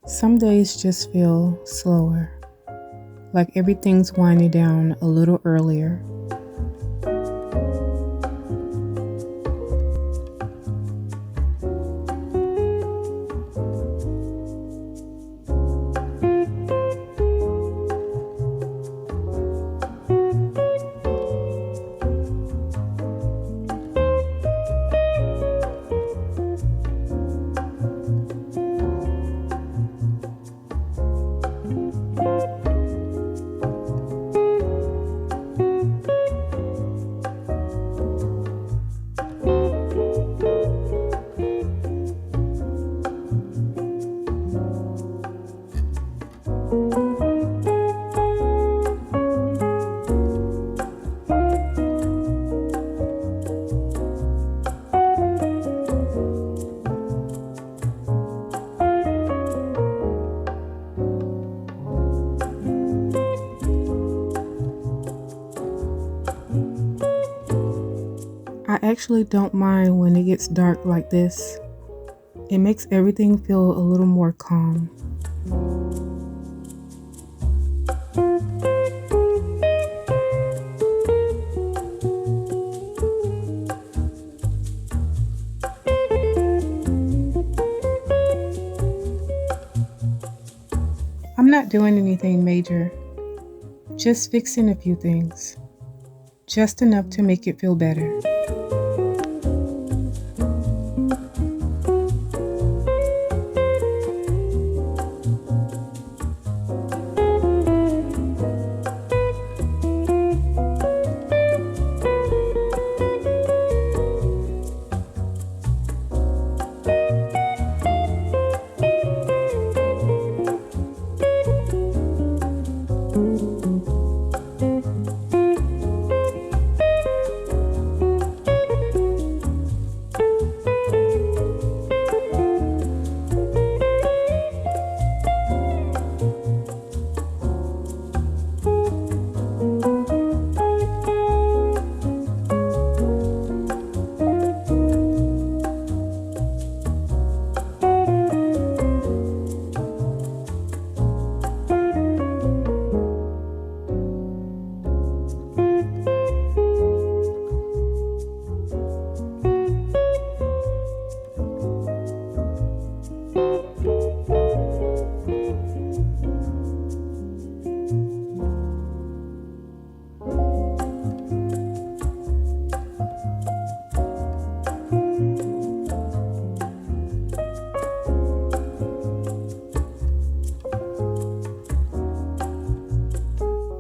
Some days just feel slower, like everything's winding down a little earlier. I actually don't mind when it gets dark like this. It makes everything feel a little more calm. I'm not doing anything major, just fixing a few things, just enough to make it feel better.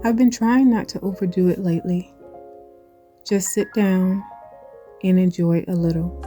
I've been trying not to overdo it lately. Just sit down and enjoy a little.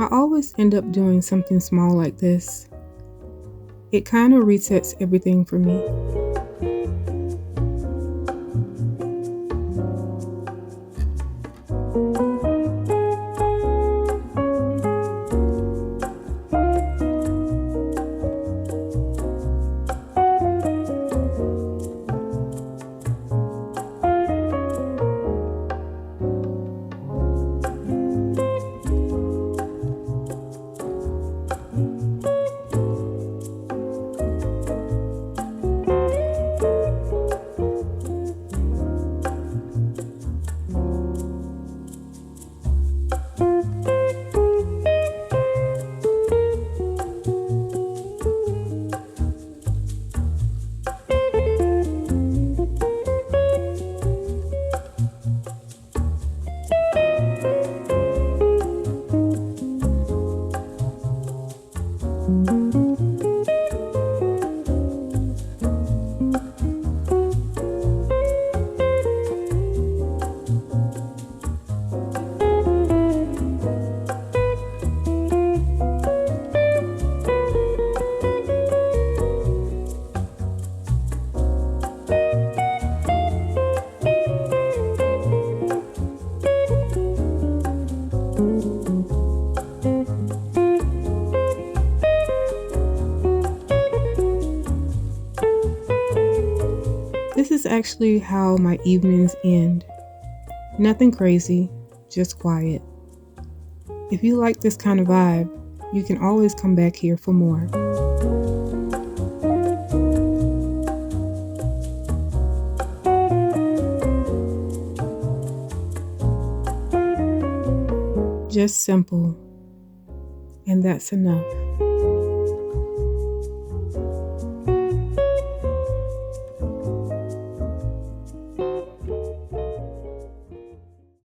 I always end up doing something small like this. It kind of resets everything for me. actually how my evenings end. Nothing crazy, just quiet. If you like this kind of vibe, you can always come back here for more. Just simple, and that's enough.